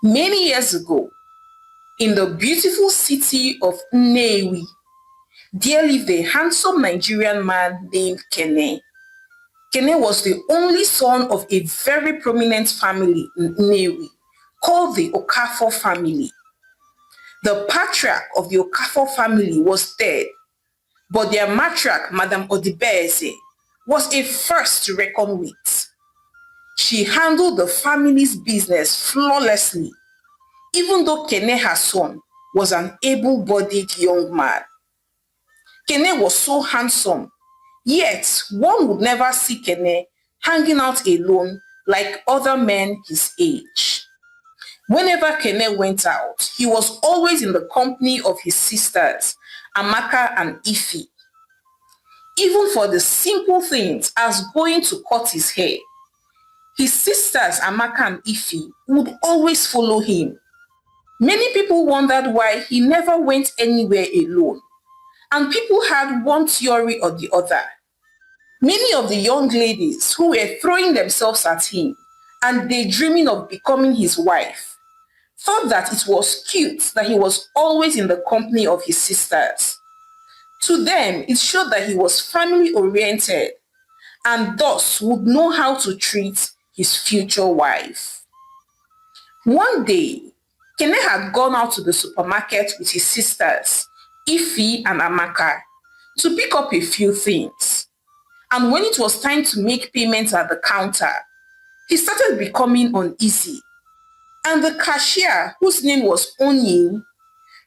Many years ago, in the beautiful city of Nnewi, there lived a handsome Nigerian man named Kene. Kene was the only son of a very prominent family in Nnewi called the Okafor family. The patriarch of the Okafor family was dead, but their matriarch, Madam Odibese, was a force to reckon with. She handled the family's business flawlessly, even though Kene, her son, was an able-bodied young man. Kene was so handsome, yet one would never see Kene hanging out alone like other men his age. Whenever Kene went out, he was always in the company of his sisters, Amaka and Ifi. Even for the simple things as going to cut his hair, his sisters, Amaka and Ifi, would always follow him. Many people wondered why he never went anywhere alone, and people had one theory or the other. Many of the young ladies who were throwing themselves at him and daydreaming of becoming his wife thought that it was cute that he was always in the company of his sisters. To them, it showed that he was family-oriented and thus would know how to treat his future wife. One day, Kene had gone out to the supermarket with his sisters, Ifi and Amaka, to pick up a few things. And when it was time to make payments at the counter, he started becoming uneasy. And the cashier, whose name was Onyi,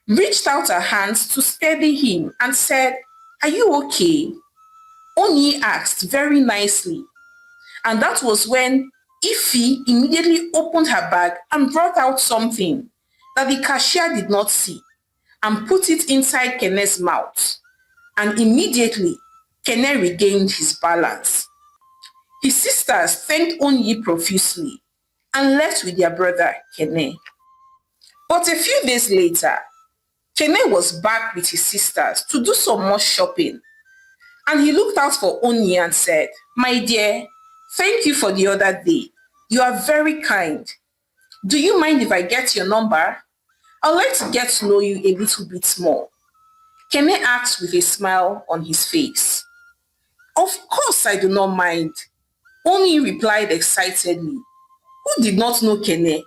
reached out her hands to steady him and said, "Are you okay?" Onyi asked very nicely. And that was when Ifi immediately opened her bag and brought out something that the cashier did not see and put it inside Kene's mouth. And immediately, Kene regained his balance. His sisters thanked Onyi profusely and left with their brother Kene. But a few days later, Kene was back with his sisters to do some more shopping. And he looked out for Onyi and said, "My dear, thank you for the other day. You are very kind. Do you mind if I get your number? I'd like to get to know you a little bit more." Kene asked with a smile on his face. "Of course I do not mind," Onyi replied excitedly. Who did not know Kene?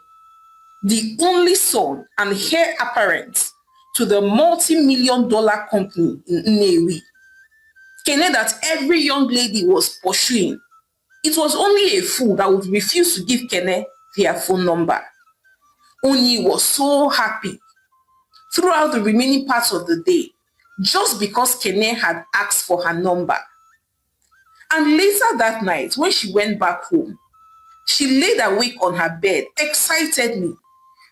The only son and heir apparent to the multi-million-dollar company in Nnewi. Kene that every young lady was pursuing. It was only a fool that would refuse to give Kene their phone number. Onyi was so happy throughout the remaining parts of the day just because Kene had asked for her number. And later that night, when she went back home, she laid awake on her bed excitedly,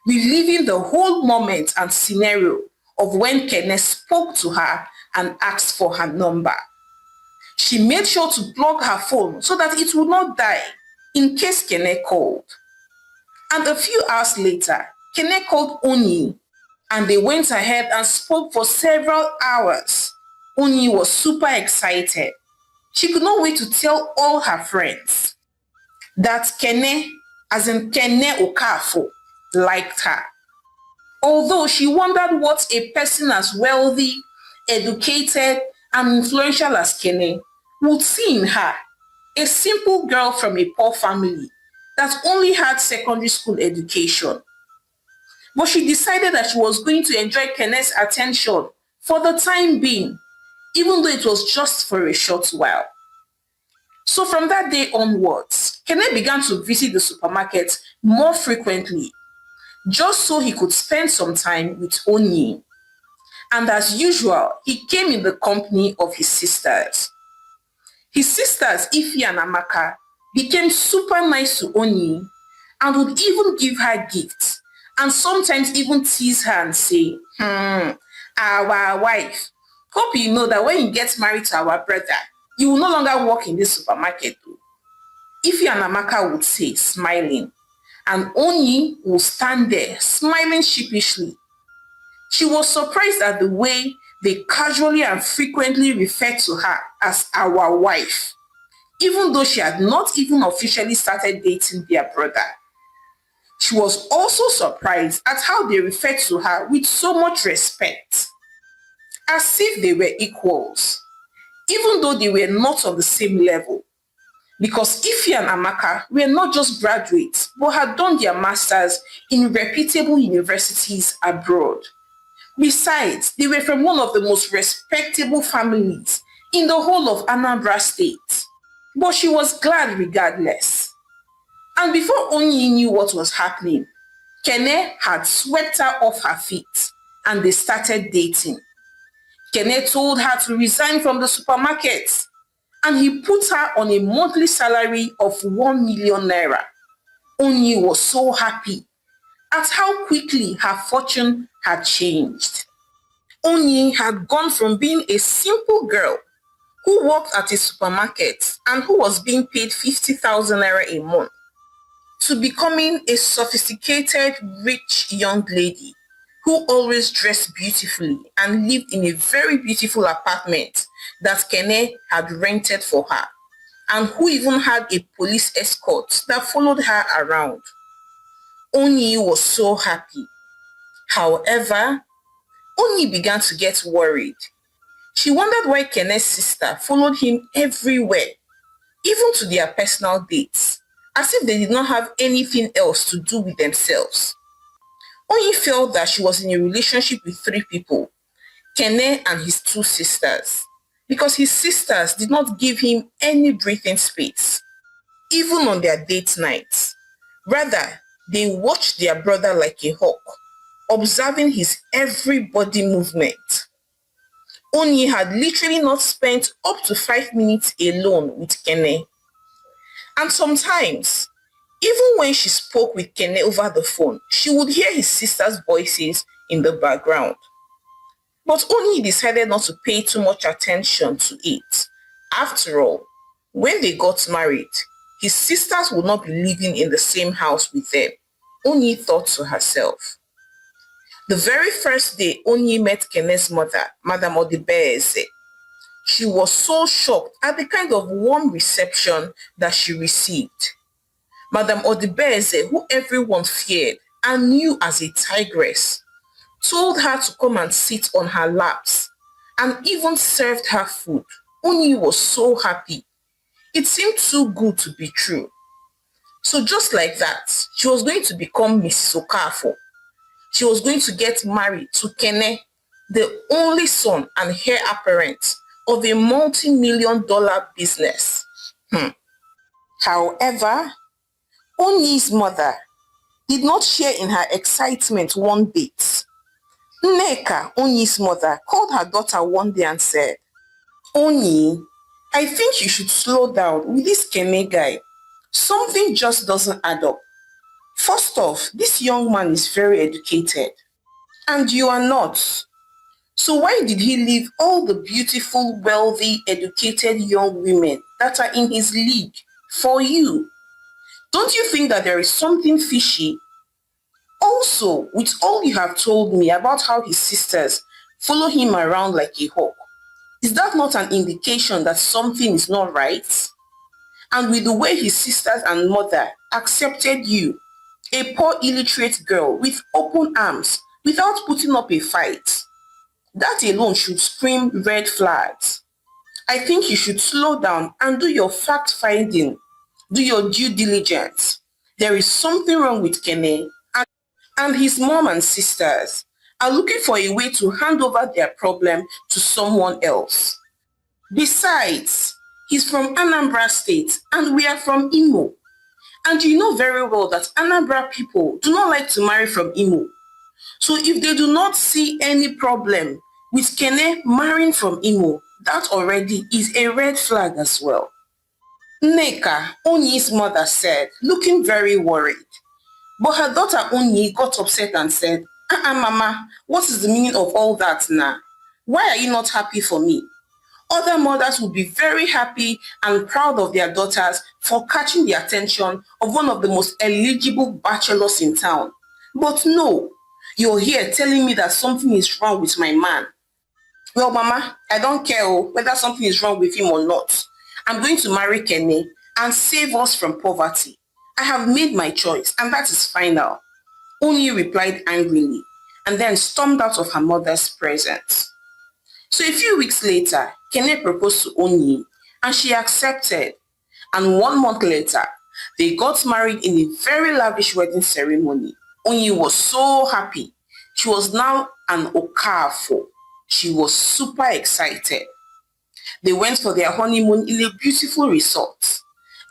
reliving the whole moment and scenario of when Kene spoke to her and asked for her number. She made sure to plug her phone so that it would not die in case Kene called. And a few hours later, Kene called Onyi and they went ahead and spoke for several hours. Onyi was super excited. She could not wait to tell all her friends that Kene, as in Kene Okafor, liked her. Although she wondered what a person as wealthy, educated, and influential as Kene would see in her, a simple girl from a poor family that only had secondary school education. But she decided that she was going to enjoy Kene's attention for the time being, even though it was just for a short while. So from that day onwards, Kene began to visit the supermarket more frequently, just so he could spend some time with Onyi. And as usual, he came in the company of his sisters. His sisters, Ifi and Amaka, became super nice to Onyi and would even give her gifts and sometimes even tease her and say, our wife, hope you know that when you get married to our brother, you will no longer work in this supermarket too." Ifi and Amaka would say, smiling, and Onyi would stand there, smiling sheepishly. She was surprised at the way they casually and frequently referred to her as our wife, even though she had not even officially started dating their brother. She was also surprised at how they referred to her with so much respect, as if they were equals, even though they were not on the same level. Because Ify and Amaka were not just graduates, but had done their masters in reputable universities abroad. Besides, they were from one of the most respectable families in the whole of Anambra State. But she was glad regardless. And before Onyi knew what was happening, Kene had swept her off her feet and they started dating. Kene told her to resign from the supermarket and he put her on a monthly salary of 1 million naira. Onyi was so happy at how quickly her fortune had changed. Onyi had gone from being a simple girl who worked at a supermarket and who was being paid 50,000 naira a month to becoming a sophisticated, rich young lady who always dressed beautifully and lived in a very beautiful apartment that Kene had rented for her, and who even had a police escort that followed her around. Onyi was so happy. However, Onyi began to get worried. She wondered why Kene's sister followed him everywhere, even to their personal dates, as if they did not have anything else to do with themselves. Onyi felt that she was in a relationship with three people, Kene and his two sisters, because his sisters did not give him any breathing space, even on their date nights. Rather, they watched their brother like a hawk, observing his every body movement. Onyi had literally not spent up to 5 minutes alone with Kene. And sometimes, even when she spoke with Kene over the phone, she would hear his sisters' voices in the background. But Onyi decided not to pay too much attention to it. After all, when they got married, his sisters would not be living in the same house with them, Onyi thought to herself. The very first day Onyi met Kene's mother, Madam Odibeze, she was so shocked at the kind of warm reception that she received. Madam Odibeze, who everyone feared and knew as a tigress, told her to come and sit on her laps and even served her food. Onyi was so happy. It seemed too good to be true. So just like that, she was going to become Mrs. Okafor. She was going to get married to Kene, the only son and heir apparent of a multi-million-dollar business. However, Onyi's mother did not share in her excitement one bit. Nneka, Onyi's mother, called her daughter one day and said, "Onyi, I think you should slow down with this Kene guy. Something just doesn't add up. First off, this young man is very educated, and you are not. So why did he leave all the beautiful, wealthy, educated young women that are in his league for you? Don't you think that there is something fishy? Also, with all you have told me about how his sisters follow him around like a hawk, is that not an indication that something is not right? And with the way his sisters and mother accepted you, a poor illiterate girl with open arms without putting up a fight, that alone should scream red flags. I think you should slow down and do your fact-finding, do your due diligence. There is something wrong with Kene, and his mom and sisters are looking for a way to hand over their problem to someone else. Besides, he's from Anambra State and we are from Imo. And you know very well that Anambra people do not like to marry from Imo. So if they do not see any problem with Kene marrying from Imo, that already is a red flag as well." Nneka, Onyi's mother, said, looking very worried. But her daughter Onyi got upset and said, Mama, what is the meaning of all that now? Why are you not happy for me? Other mothers would be very happy and proud of their daughters for catching the attention of one of the most eligible bachelors in town. But no, you're here telling me that something is wrong with my man. Well, Mama, I don't care whether something is wrong with him or not. I'm going to marry Kene and save us from poverty. I have made my choice and that is final. Onyi replied angrily and then stormed out of her mother's presence. So a few weeks later, Kene proposed to Onyi and she accepted. And 1 month later, they got married in a very lavish wedding ceremony. Onyi was so happy. She was now an Okafo. She was super excited. They went for their honeymoon in a beautiful resort.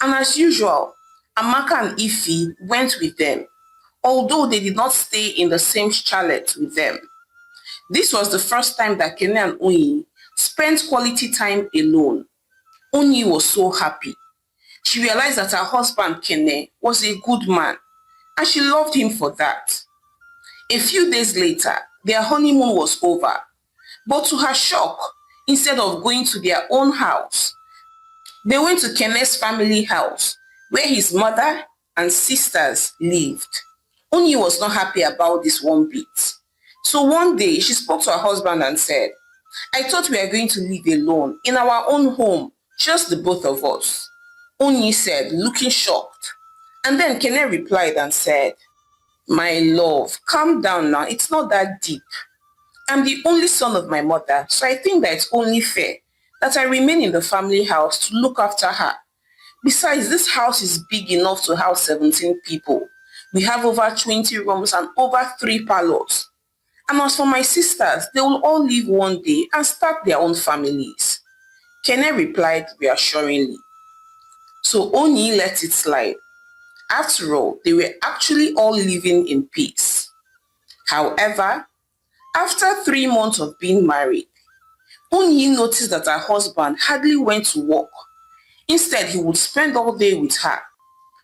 And as usual, Amaka and Ifi went with them, although they did not stay in the same chalet with them. This was the first time that Kene and Onyi spent quality time alone. Onyi was so happy. She realized that her husband Kene was a good man and she loved him for that. A few days later, their honeymoon was over. But to her shock, instead of going to their own house, they went to Kene's family house where his mother and sisters lived. Onyi was not happy about this one bit. So one day, she spoke to her husband and said, I thought we were going to live alone in our own home, just the both of us. Onyi said, looking shocked. And then Kene replied and said, my love, calm down now. It's not that deep. I'm the only son of my mother, so I think that it's only fair that I remain in the family house to look after her. Besides, this house is big enough to house 17 people. We have over 20 rooms and over 3 parlors. And as for my sisters, they will all leave one day and start their own families. Kene replied reassuringly. So Onyi let it slide. After all, they were actually all living in peace. However, after 3 months of being married, Onyi noticed that her husband hardly went to work. Instead, he would spend all day with her,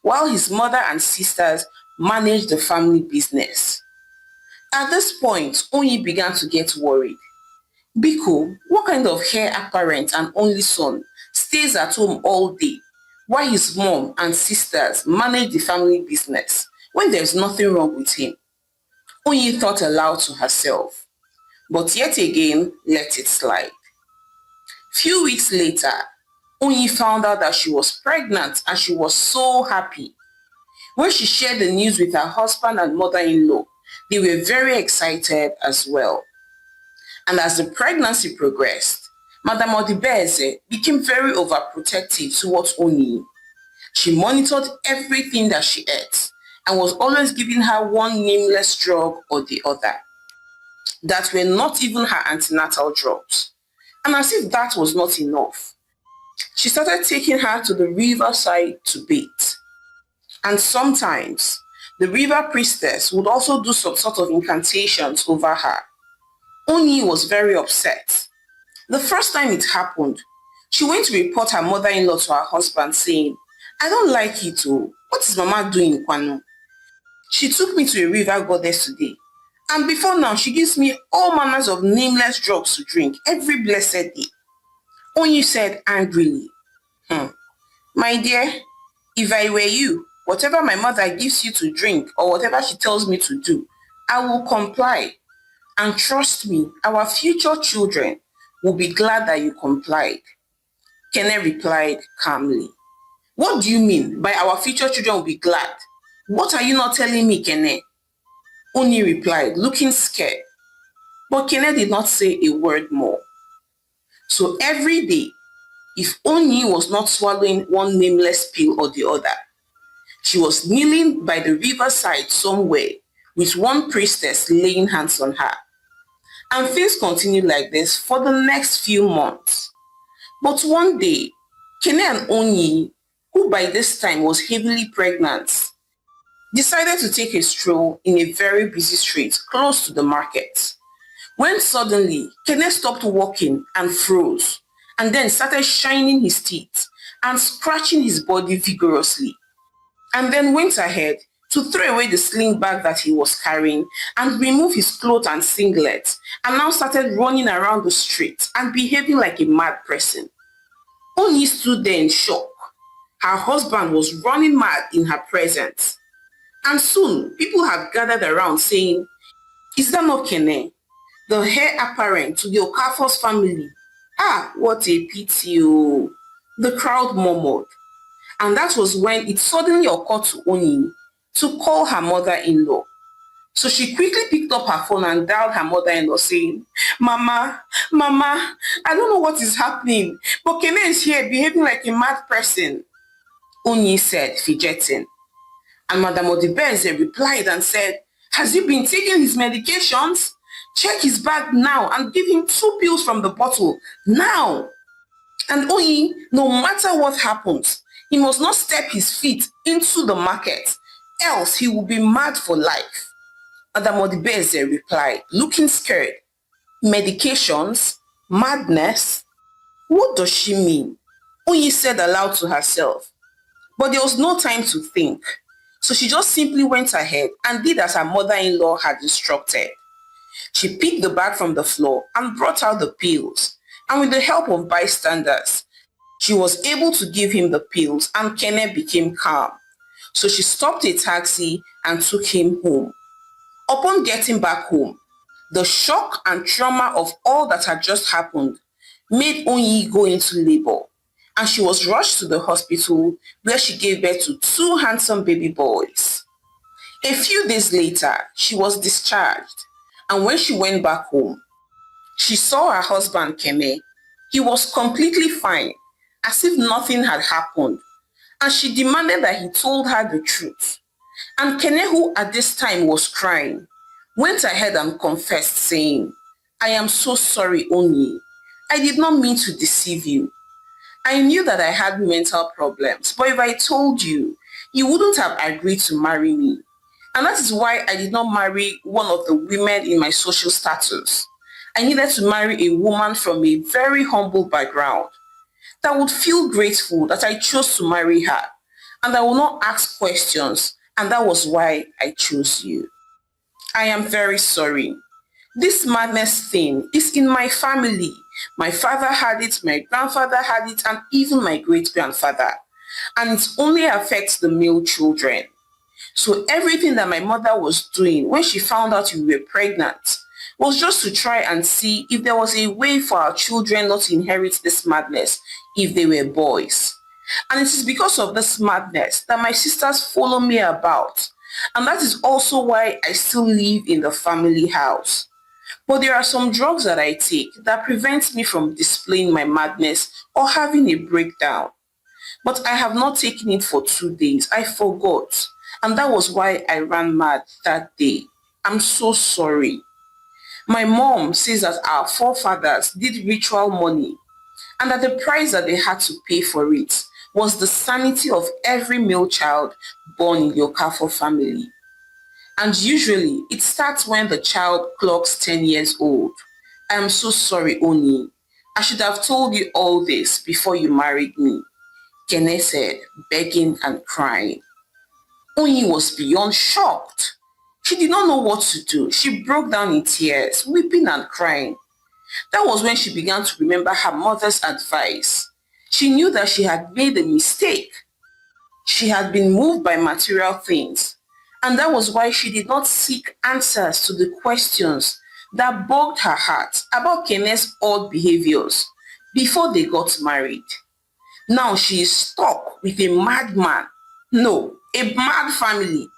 while his mother and sisters managed the family business. At this point, Onyi began to get worried. Biko, what kind of heir apparent and only son stays at home all day while his mom and sisters manage the family business when there's nothing wrong with him? Onyi thought aloud to herself, but yet again let it slide. Few weeks later, Onyi found out that she was pregnant and she was so happy. When she shared the news with her husband and mother-in-law, they were very excited as well. And as the pregnancy progressed, Madame Odibeze became very overprotective towards Onyi. She monitored everything that she ate and was always giving her one nameless drug or the other that were not even her antenatal drugs. And as if that was not enough, she started taking her to the riverside to bathe. And sometimes, the river priestess would also do some sort of incantations over her. Onyi was very upset. The first time it happened, she went to report her mother-in-law to her husband saying, I don't like it oh. What is Mama doing in Kwanu? She took me to a river goddess today. And before now, she gives me all manners of nameless drugs to drink every blessed day. Onyi said angrily, my dear, if I were you, whatever my mother gives you to drink or whatever she tells me to do, I will comply. And trust me, our future children will be glad that you complied. Kene replied calmly. What do you mean by our future children will be glad? What are you not telling me, Kene? Onyi replied, looking scared. But Kene did not say a word more. So every day, if Onyi was not swallowing one nameless pill or the other, she was kneeling by the riverside somewhere with one priestess laying hands on her. And things continued like this for the next few months. But one day, Kene and Onyi, who by this time was heavily pregnant, decided to take a stroll in a very busy street close to the market. When suddenly, Kene stopped walking and froze, and then started shining his teeth and scratching his body vigorously, and then went ahead to throw away the sling bag that he was carrying and remove his clothes and singlet, and now started running around the street and behaving like a mad person. Onyi stood there in shock. Her husband was running mad in her presence. And soon, people had gathered around saying, is that not Kene, the heir apparent to the Okafor's family? Ah, what a pity, oh. The crowd murmured. And that was when it suddenly occurred to Oni to call her mother-in-law. So she quickly picked up her phone and dialed her mother-in-law saying, Mama, Mama, I don't know what is happening, but Kene is here behaving like a mad person. Oni said, fidgeting. And Madame Odibeze replied and said, has he been taking his medications? Check his bag now and give him 2 pills from the bottle now. And Oyi, no matter what happens, he must not step his feet into the market, else he will be mad for life. Madame Odibeze replied, looking scared, medications? Madness? What does she mean? Oyi said aloud to herself. But there was no time to think. So she just simply went ahead and did as her mother-in-law had instructed. She picked the bag from the floor and brought out the pills. And with the help of bystanders, she was able to give him the pills and Kenneth became calm. So she stopped a taxi and took him home. Upon getting back home, the shock and trauma of all that had just happened made Onyi go into labor, and she was rushed to the hospital where she gave birth to 2 handsome baby boys. A few days later, she was discharged, and when she went back home, she saw her husband Keme. He was completely fine, as if nothing had happened, and she demanded that he told her the truth. And Kene, who at this time was crying, went ahead and confessed, saying, I am so sorry, Onyi. I did not mean to deceive you. I knew that I had mental problems, but if I told you, you wouldn't have agreed to marry me. And that is why I did not marry one of the women in my social status. I needed to marry a woman from a very humble background that would feel grateful that I chose to marry her and that will not ask questions, and that was why I chose you. I am very sorry. This madness thing is in my family. My father had it, my grandfather had it, and even my great-grandfather. And it only affects the male children. So everything that my mother was doing when she found out you were pregnant was just to try and see if there was a way for our children not to inherit this madness if they were boys. And it is because of this madness that my sisters follow me about. And that is also why I still live in the family house. But there are some drugs that I take that prevent me from displaying my madness or having a breakdown. But I have not taken it for 2 days. I forgot. And that was why I ran mad that day. I'm so sorry. My mom says that our forefathers did ritual money and that the price that they had to pay for it was the sanity of every male child born in the Okafo family. And usually it starts when the child clocks 10 years old. I am so sorry, Oni. I should have told you all this before you married me, Kene said, begging and crying. Oni was beyond shocked. She did not know what to do. She broke down in tears, weeping and crying. That was when she began to remember her mother's advice. She knew that she had made a mistake. She had been moved by material things, and that was why she did not seek answers to the questions that bugged her heart about Kene's odd behaviors before they got married. Now she is stuck with a madman. No, a mad family.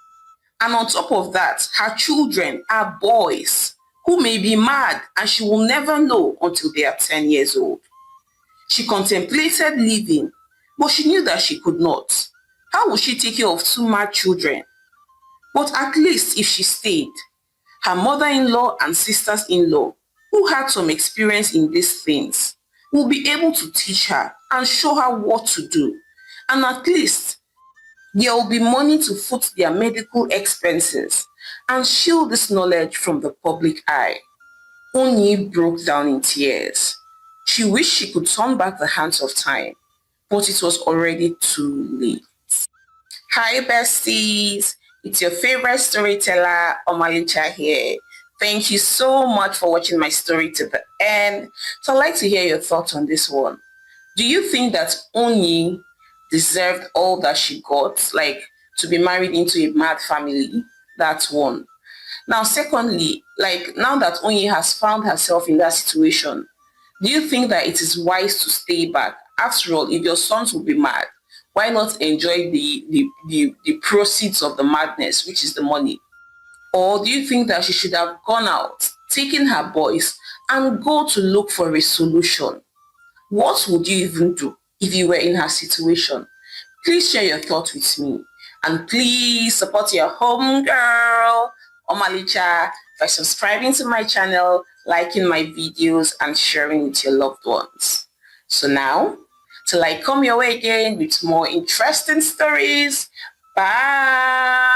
And on top of that, her children are boys who may be mad and she will never know until they are 10 years old. She contemplated leaving, but she knew that she could not. How would she take care of 2 mad children? But at least if she stayed, her mother-in-law and sisters-in-law, who had some experience in these things, will be able to teach her and show her what to do. And at least there will be money to foot their medical expenses and shield this knowledge from the public eye. Onyi broke down in tears. She wished she could turn back the hands of time, but it was already too late. Hi besties, it's your favorite storyteller, Omalincha here. Thank you so much for watching my story to the end. So I'd like to hear your thoughts on this one. Do you think that Onyi deserved all that she got, like to be married into a mad family? That's one. Now, secondly, like now that Onyi has found herself in that situation, do you think that it is wise to stay back? After all, if your sons will be mad, Why not enjoy the proceeds of the madness, which is the money? Or do you think that she should have gone out, taken her boys, and go to look for a solution? What would you even do if you were in her situation? Please share your thoughts with me. And please support your home girl, Omalicha, by subscribing to my channel, liking my videos, and sharing with your loved ones. So now, till I come your way again with more interesting stories, bye!